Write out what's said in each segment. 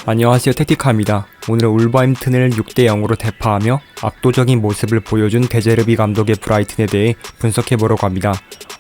안녕하세요, 택티카입니다. 오늘은 울버햄튼을 6대 0으로 대파하며 압도적인 모습을 보여준 데제르비 감독의 브라이튼에 대해 분석해보려고 합니다.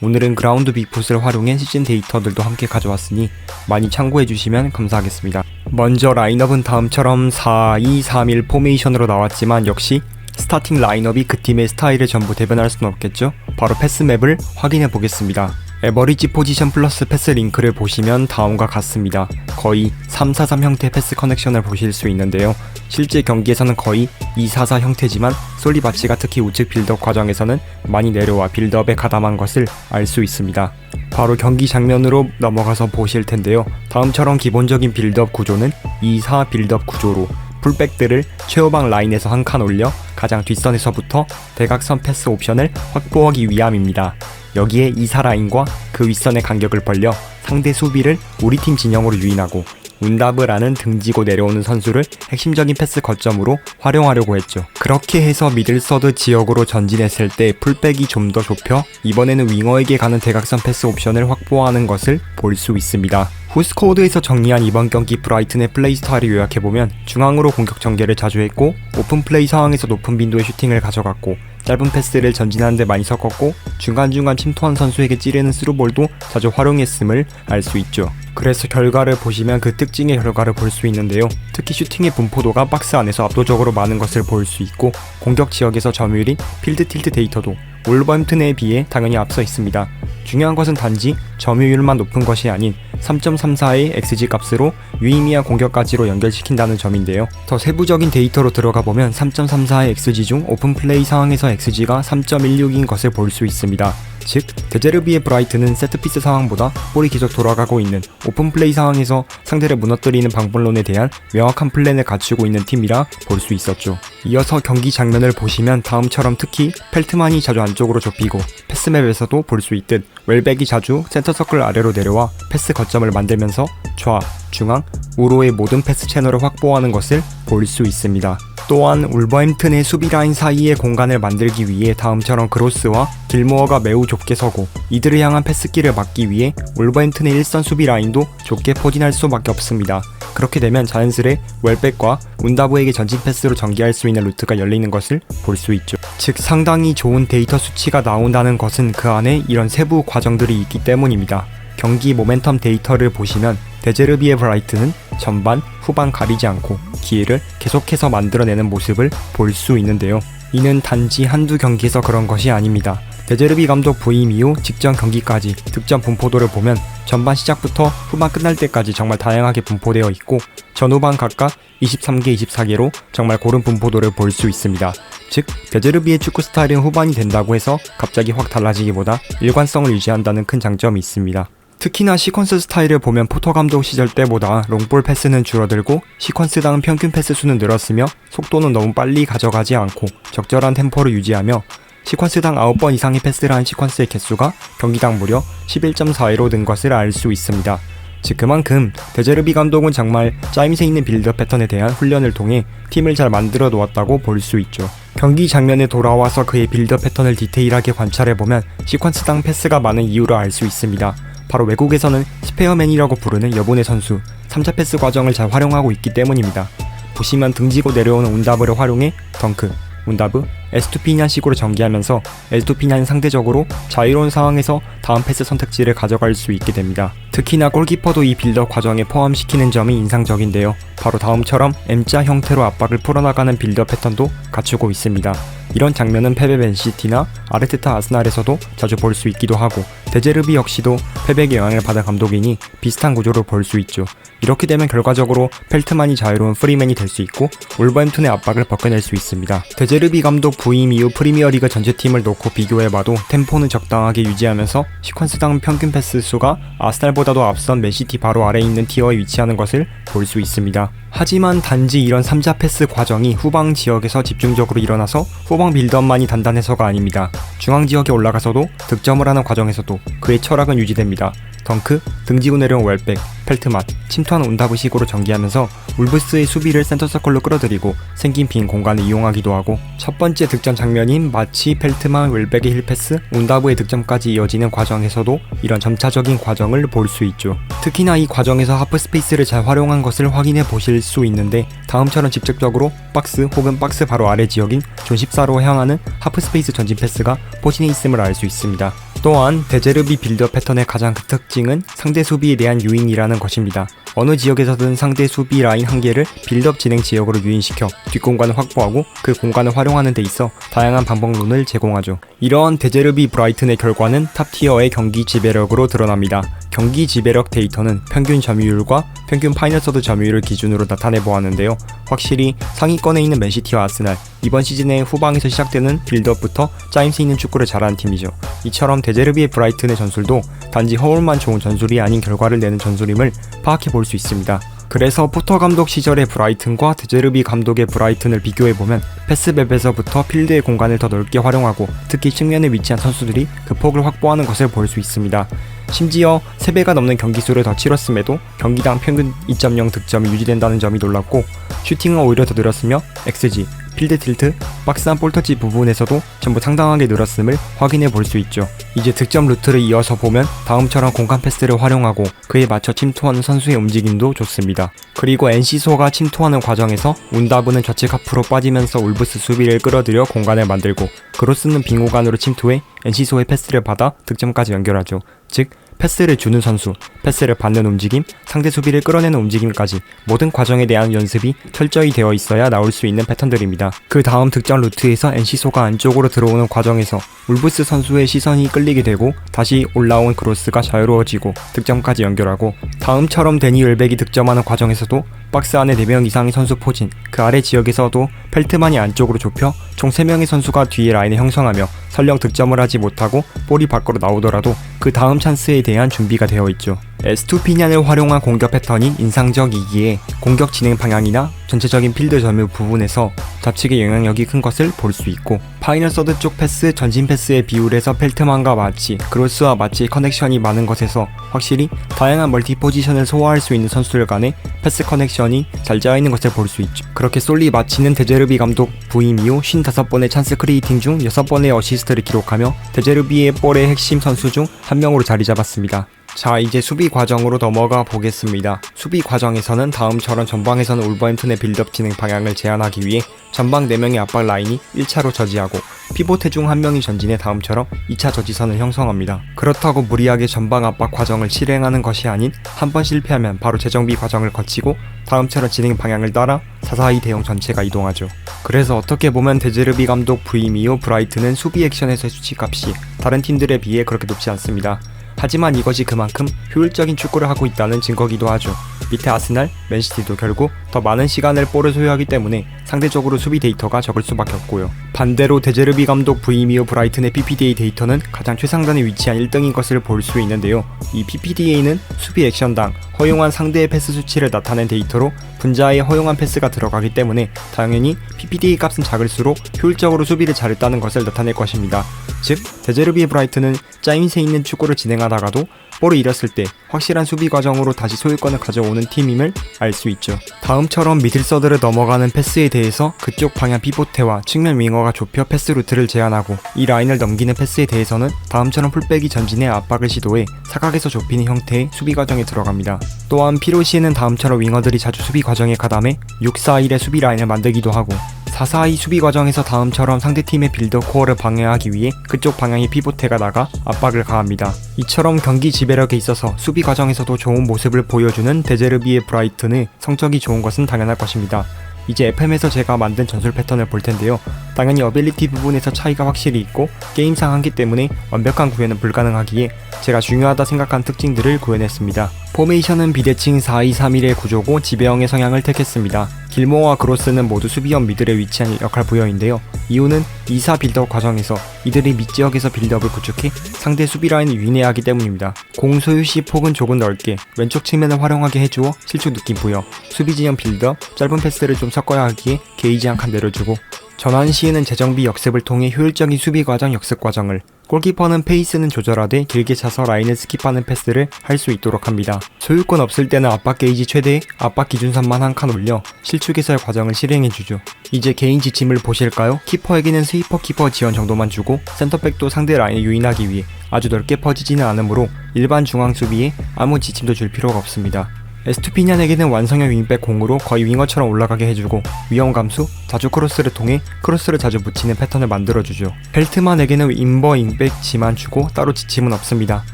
오늘은 그라운드 빅풋을 활용해 시즌 데이터들도 함께 가져왔으니 많이 참고해주시면 감사하겠습니다. 먼저 라인업은 다음처럼 4-2-3-1 포메이션으로 나왔지만 역시 스타팅 라인업이 그 팀의 스타일을 전부 대변할 수는 없겠죠? 바로 패스맵을 확인해보겠습니다. 에버리지 포지션 플러스 패스 링크를 보시면 다음과 같습니다. 거의 3-4-3 형태 패스 커넥션을 보실 수 있는데요. 실제 경기에서는 거의 2-4-4 형태지만 솔리바치가 특히 우측 빌드업 과정에서는 많이 내려와 빌드업에 가담한 것을 알 수 있습니다. 바로 경기 장면으로 넘어가서 보실 텐데요. 다음처럼 기본적인 빌드업 구조는 2-4 빌드업 구조로 풀백들을 최후방 라인에서 한 칸 올려 가장 뒷선에서부터 대각선 패스 옵션을 확보하기 위함입니다. 여기에 2-4 라인과 그 윗선의 간격을 벌려 상대 수비를 우리 팀 진영으로 유인하고 운다브라는 등지고 내려오는 선수를 핵심적인 패스 거점으로 활용하려고 했죠. 그렇게 해서 미들서드 지역으로 전진했을 때 풀백이 좀 더 좁혀 이번에는 윙어에게 가는 대각선 패스 옵션을 확보하는 것을 볼 수 있습니다. 후스코드에서 정리한 이번 경기 브라이튼의 플레이 스타일을 요약해보면 중앙으로 공격 전개를 자주 했고 오픈 플레이 상황에서 높은 빈도의 슈팅을 가져갔고 짧은 패스를 전진하는 데 많이 섞었고 중간중간 침투한 선수에게 찌르는 스루볼도 자주 활용했음을 알 수 있죠. 그래서 결과를 보시면 그 특징의 결과를 볼 수 있는데요. 특히 슈팅의 분포도가 박스 안에서 압도적으로 많은 것을 볼 수 있고 공격 지역에서 점유율인 필드 틸트 데이터도 울버햄튼에 비해 당연히 앞서 있습니다. 중요한 것은 단지 점유율만 높은 것이 아닌 3.34의 XG 값으로 유의미한 공격까지로 연결시킨다는 점인데요. 더 세부적인 데이터로 들어가 보면 3.34의 XG 중 오픈 플레이 상황에서 XG가 3.16인 것을 볼 수 있습니다. 즉, 데제르비의 브라이튼은 세트피스 상황보다 볼이 계속 돌아가고 있는 오픈 플레이 상황에서 상대를 무너뜨리는 방법론에 대한 명확한 플랜을 갖추고 있는 팀이라 볼 수 있었죠. 이어서 경기 장면을 보시면 다음처럼 특히 펠트만이 자주 안쪽으로 좁히고 패스맵에서도 볼 수 있듯 웰백이 자주 센터서클 아래로 내려와 패스 거점을 만들면서 좌, 중앙, 우로의 모든 패스 채널을 확보하는 것을 볼 수 있습니다. 또한 울버햄튼의 수비 라인 사이의 공간을 만들기 위해 다음처럼 그로스와 길모어가 매우 좁게 서고 이들을 향한 패스기를 막기 위해 울버햄튼의 일선 수비 라인도 좁게 포진할 수밖에 없습니다. 그렇게 되면 자연스레 웰백과 운다브에게 전진 패스로 전개할 수 있는 루트가 열리는 것을 볼 수 있죠. 즉 상당히 좋은 데이터 수치가 나온다는 것은 그 안에 이런 세부 과정들이 있기 때문입니다. 경기 모멘텀 데이터를 보시면 데제르비의 브라이튼은 전반, 후반 가리지 않고 기회를 계속해서 만들어내는 모습을 볼 수 있는데요. 이는 단지 한두 경기에서 그런 것이 아닙니다. 데제르비 감독 부임 이후 직전 경기까지 득점 분포도를 보면 전반 시작부터 후반 끝날 때까지 정말 다양하게 분포되어 있고 전후반 각각 23개, 24개로 정말 고른 분포도를 볼 수 있습니다. 즉, 데제르비의 축구 스타일은 후반이 된다고 해서 갑자기 확 달라지기보다 일관성을 유지한다는 큰 장점이 있습니다. 특히나 시퀀스 스타일을 보면 포터 감독 시절 때보다 롱볼 패스는 줄어들고 시퀀스당 평균 패스 수는 늘었으며 속도는 너무 빨리 가져가지 않고 적절한 템포를 유지하며 시퀀스당 9번 이상의 패스를 한 시퀀스의 개수가 경기당 무려 11.42로 는 것을 알 수 있습니다. 즉 그만큼 데제르비 감독은 정말 짜임새 있는 빌드업 패턴에 대한 훈련을 통해 팀을 잘 만들어 놓았다고 볼 수 있죠. 경기 장면에 돌아와서 그의 빌드업 패턴을 디테일하게 관찰해보면 시퀀스당 패스가 많은 이유를 알 수 있습니다. 바로 외국에서는 스페어맨이라고 부르는 여분의 선수 3차 패스 과정을 잘 활용하고 있기 때문입니다. 보시면 등지고 내려오는 운다브를 활용해 덩크, 운다브, 에스투피냔식으로 전개하면서 에스투피냔은 상대적으로 자유로운 상황에서 다음 패스 선택지를 가져갈 수 있게 됩니다. 특히나 골키퍼도 이 빌드업 과정에 포함시키는 점이 인상적인데요. 바로 다음처럼 M자 형태로 압박을 풀어나가는 빌드업 패턴도 갖추고 있습니다. 이런 장면은 페베 맨시티나 아르테타 아스날에서도 자주 볼 수 있기도 하고 데제르비 역시도 페베의 영향을 받은 감독이니 비슷한 구조를 볼 수 있죠. 이렇게 되면 결과적으로 펠트만이 자유로운 프리맨이 될 수 있고 울버햄튼의 압박을 벗겨낼 수 있습니다. 데제르비 감독 부임 이후 프리미어리그 전체 팀을 놓고 비교해봐도 템포는 적당하게 유지하면서 시퀀스당 평균 패스 수가 아스날보다도 앞선 맨시티 바로 아래에 있는 티어에 위치하는 것을 볼 수 있습니다. 하지만 단지 이런 3자 패스 과정이 후방 지역에서 집중적으로 일어나서 후방 빌드업만이 단단해서가 아닙니다. 중앙 지역에 올라가서도 득점을 하는 과정에서도 그의 철학은 유지됩니다. 덩크, 등지고 내려온 웰백, 펠트만, 침투하는 운다브식으로 전개하면서 울브스의 수비를 센터서클로 끌어들이고 생긴 빈 공간을 이용하기도 하고 첫 번째 득점 장면인 마치 펠트만, 웰백의 힐패스, 운다브의 득점까지 이어지는 과정에서도 이런 점차적인 과정을 볼 수 있죠. 특히나 이 과정에서 하프스페이스를 잘 활용한 것을 확인해 보실 수 있는데 다음처럼 직접적으로 박스 혹은 박스 바로 아래 지역인 존 14로 향하는 하프스페이스 전진 패스가 포진해 있음을 알 수 있습니다. 또한 데제르비 빌드업 패턴의 가장 큰 특징은 상대 수비에 대한 유인이라는 것입니다. 어느 지역에서든 상대 수비 라인 한 개를 빌드업 진행 지역으로 유인시켜 뒷공간을 확보하고 그 공간을 활용하는 데 있어 다양한 방법론을 제공하죠. 이러한 데제르비 브라이튼의 결과는 탑티어의 경기 지배력으로 드러납니다. 경기 지배력 데이터는 평균 점유율과 평균 파이널 서드 점유율을 기준으로 나타내 보았는데요. 확실히 상위권에 있는 맨시티와 아스날, 이번 시즌의 후방에서 시작되는 빌드업부터 짜임새 있는 축구를 잘하는 팀이죠. 이처럼 데제르비의 브라이튼의 전술도 단지 허울만 좋은 전술이 아닌 결과를 내는 전술임을 파악해 볼 수 있습니다. 그래서 포터 감독 시절의 브라이튼과 데제르비 감독의 브라이튼을 비교해보면 패스맵에서부터 필드의 공간을 더 넓게 활용하고 특히 측면에 위치한 선수들이 그 폭을 확보하는 것을 볼 수 있습니다. 심지어 3배가 넘는 경기수를 더 치렀음에도 경기당 평균 2.0 득점이 유지된다는 점이 놀랍고 슈팅은 오히려 더 늘었으며 XG, 필드 틸트, 박스 안 볼터치 부분에서도 전부 상당하게 늘었음을 확인해 볼 수 있죠. 이제 득점 루트를 이어서 보면 다음처럼 공간 패스를 활용하고 그에 맞춰 침투하는 선수의 움직임도 좋습니다. 그리고 NC소가 침투하는 과정에서 운다브는 좌측 앞으로 빠지면서 울브스 수비를 끌어들여 공간을 만들고 그로스는 빈 공간으로 침투해 NC소의 패스를 받아 득점까지 연결하죠. 즉 패스를 주는 선수, 패스를 받는 움직임, 상대 수비를 끌어내는 움직임까지 모든 과정에 대한 연습이 철저히 되어 있어야 나올 수 있는 패턴들입니다. 그 다음 득점 루트에서 NC소가 안쪽으로 들어오는 과정에서 울브스 선수의 시선이 끌리게 되고 다시 올라온 크로스가 자유로워지고 득점까지 연결하고 다음처럼 데니 웰백이 득점하는 과정에서도 박스 안에 4명 이상의 선수 포진, 그 아래 지역에서도 펠트만이 안쪽으로 좁혀 총 3명의 선수가 뒤에 라인을 형성하며 설령 득점을 하지 못하고 볼이 밖으로 나오더라도 그 다음 찬스에 대한 준비가 되어 있죠. 에스투피냔을 활용한 공격 패턴이 인상적이기에 공격 진행 방향이나 전체적인 필드 점유 부분에서 좌측의 영향력이 큰 것을 볼 수 있고 파이널 서드 쪽 패스, 전진 패스의 비율에서 펠트만과 마치, 크로스와 마치 커넥션이 많은 것에서 확실히 다양한 멀티 포지션을 소화할 수 있는 선수들 간의 패스 커넥션이 잘 짜여있는 것을 볼 수 있죠. 그렇게 솔리 마치는 데제르비 감독 부임 이후 55번의 찬스 크리에이팅 중 6번의 어시스트를 기록하며 데제르비의 볼의 핵심 선수 중 한 명으로 자리 잡았습니다. 자, 이제 수비 과정으로 넘어가 보겠습니다. 수비 과정에서는 다음처럼 전방에서는 울버햄튼의 빌드업 진행 방향을 제한하기 위해 전방 4명의 압박 라인이 1차로 저지하고 피보트 중 1명이 전진해 다음처럼 2차 저지선을 형성합니다. 그렇다고 무리하게 전방 압박 과정을 실행하는 것이 아닌 한 번 실패하면 바로 재정비 과정을 거치고 다음처럼 진행 방향을 따라 4-4-2 대형 전체가 이동하죠. 그래서 어떻게 보면 데제르비 감독 부임 이후 브라이튼은 수비 액션에서의 수치값이 다른 팀들에 비해 그렇게 높지 않습니다. 하지만 이것이 그만큼 효율적인 축구를 하고 있다는 증거기도 하죠. 밑에 아스날, 맨시티도 결국 더 많은 시간을 볼을 소유하기 때문에 상대적으로 수비 데이터가 적을 수밖에 없고요. 반대로 데제르비 감독 부임 이후 브라이튼의 PPDA 데이터는 가장 최상단에 위치한 1등인 것을 볼 수 있는데요. 이 PPDA는 수비 액션당 허용한 상대의 패스 수치를 나타낸 데이터로 분자에 허용한 패스가 들어가기 때문에 당연히 PPDA 값은 작을수록 효율적으로 수비를 잘했다는 것을 나타낼 것입니다. 즉, 데제르비 브라이튼은 짜임새 있는 축구를 진행하다가도 볼을 잃었을 때 확실한 수비 과정으로 다시 소유권을 가져오는 팀임을 알 수 있죠. 다음처럼 미들서드를 넘어가는 패스에 대해서 그쪽 방향 피보테와 측면 윙어가 좁혀 패스 루트를 제한하고 이 라인을 넘기는 패스에 대해서는 다음처럼 풀백이 전진해 압박을 시도해 사각에서 좁히는 형태의 수비 과정에 들어갑니다. 또한 피로시에는 다음처럼 윙어들이 자주 수비 과정에 가담해 6-4-1의 수비 라인을 만들기도 하고 4-4-2 수비 과정에서 다음처럼 상대팀의 빌더 코어를 방해하기 위해 그쪽 방향의 피보테가 나가 압박을 가합니다. 이처럼 경기 지배력에 있어서 수비 과정에서도 좋은 모습을 보여주는 데제르비의 브라이튼의 성적이 좋은 것은 당연할 것입니다. 이제 FM에서 제가 만든 전술 패턴을 볼 텐데요. 당연히 어빌리티 부분에서 차이가 확실히 있고 게임상 한계 때문에 완벽한 구현은 불가능하기에 제가 중요하다 생각한 특징들을 구현했습니다. 포메이션은 비대칭 4-2-3-1의 구조고 지배형의 성향을 택했습니다. 길모어와 크로스는 모두 수비형 미들에 위치한 역할 부여인데요. 이유는 2-4 빌드업 과정에서 이들이 밑지역에서 빌드업을 구축해 상대 수비 라인을 유인해야 하기 때문입니다. 공 소유 시 폭은 조금 넓게 왼쪽 측면을 활용하게 해주어 실축 느낌 부여, 수비 진영 빌드업, 짧은 패스를 좀 섞어야 하기에 게이지 한 칸 내려주고 전환 시에는 재정비 역습을 통해 효율적인 수비 과정 역습 과정을, 골키퍼는 페이스는 조절하되 길게 차서 라인을 스킵하는 패스를 할 수 있도록 합니다. 소유권 없을 때는 압박 게이지 최대, 압박 기준선만 한 칸 올려 실축 해설 과정을 실행해주죠. 이제 개인 지침을 보실까요? 키퍼에게는 스위퍼 키퍼 지원 정도만 주고 센터백도 상대 라인을 유인하기 위해 아주 넓게 퍼지지는 않으므로 일반 중앙 수비에 아무 지침도 줄 필요가 없습니다. 에스투피니안에게는 완성형 윙백 공으로 거의 윙어처럼 올라가게 해주고 위험 감수, 자주 크로스를 통해 크로스를 자주 묻히는 패턴을 만들어주죠. 펠트만에게는 인버 윙백지만 주고 따로 지침은 없습니다.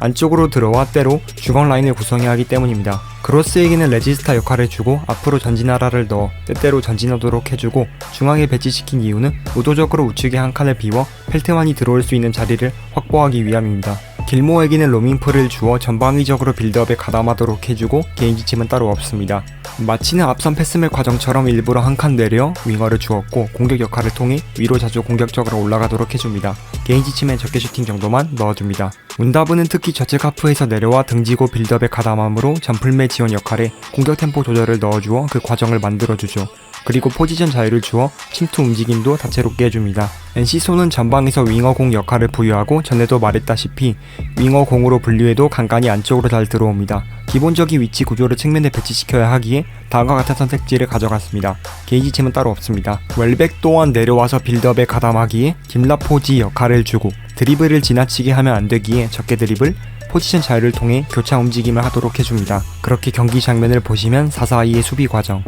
안쪽으로 들어와 때로 중앙 라인을 구성해야 하기 때문입니다. 그로스에게는 레지스타 역할을 주고 앞으로 전진하라를 넣어 때때로 전진하도록 해주고 중앙에 배치시킨 이유는 의도적으로 우측에 한 칸을 비워 펠트만이 들어올 수 있는 자리를 확보하기 위함입니다. 길모에게는 로밍풀을 주어 전방위적으로 빌드업에 가담하도록 해주고 개인 지침은 따로 없습니다. 마치는 앞선 패스멜 과정처럼 일부러 한 칸 내려 윙어를 주었고 공격 역할을 통해 위로 자주 공격적으로 올라가도록 해줍니다. 개인 지침엔 적게 슈팅 정도만 넣어줍니다. 운다브는 특히 좌측 하프에서 내려와 등지고 빌드업에 가담함으로 점플매 지원 역할에 공격 템포 조절을 넣어주어 그 과정을 만들어주죠. 그리고 포지션 자유를 주어 침투 움직임도 다채롭게 해줍니다. NC소는 전방에서 윙어공 역할을 부여하고 전에도 말했다시피 윙어공으로 분류해도 간간히 안쪽으로 잘 들어옵니다. 기본적인 위치 구조를 측면에 배치시켜야 하기에 다음과 같은 선택지를 가져갔습니다. 게이지 챔은 따로 없습니다. 웰백 또한 내려와서 빌드업에 가담하기에 김라포지 역할을 주고 드리블을 지나치게 하면 안되기에 적게 드리블, 포지션 자유를 통해 교차 움직임을 하도록 해줍니다. 그렇게 경기 장면을 보시면 4-4-2의 수비 과정,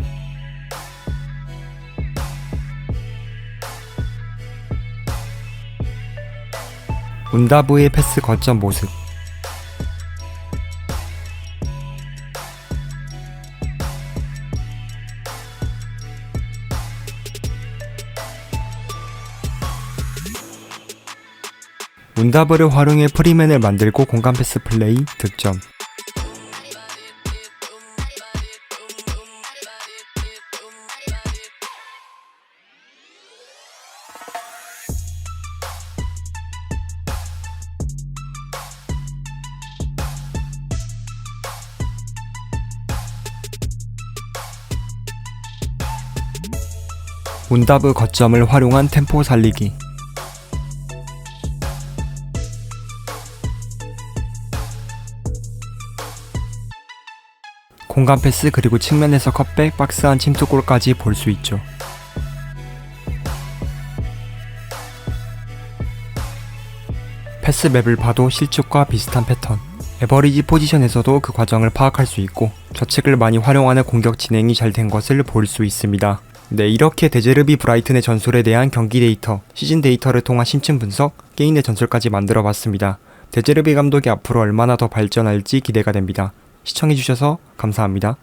운다브의 패스 거점 모습, 운다브를 활용해 프리맨을 만들고 공간 패스 플레이 득점. 운다브 거점을 활용한 템포 살리기, 공간 패스 그리고 측면에서 컷백, 박스 안 침투골까지 볼 수 있죠. 패스 맵을 봐도 실축과 비슷한 패턴, 에버리지 포지션에서도 그 과정을 파악할 수 있고 좌측을 많이 활용하는 공격 진행이 잘 된 것을 볼 수 있습니다. 네, 이렇게 데제르비 브라이튼의 전술에 대한 경기 데이터, 시즌 데이터를 통한 심층 분석, 게임 내 전술까지 만들어 봤습니다. 데제르비 감독이 앞으로 얼마나 더 발전할지 기대가 됩니다. 시청해주셔서 감사합니다.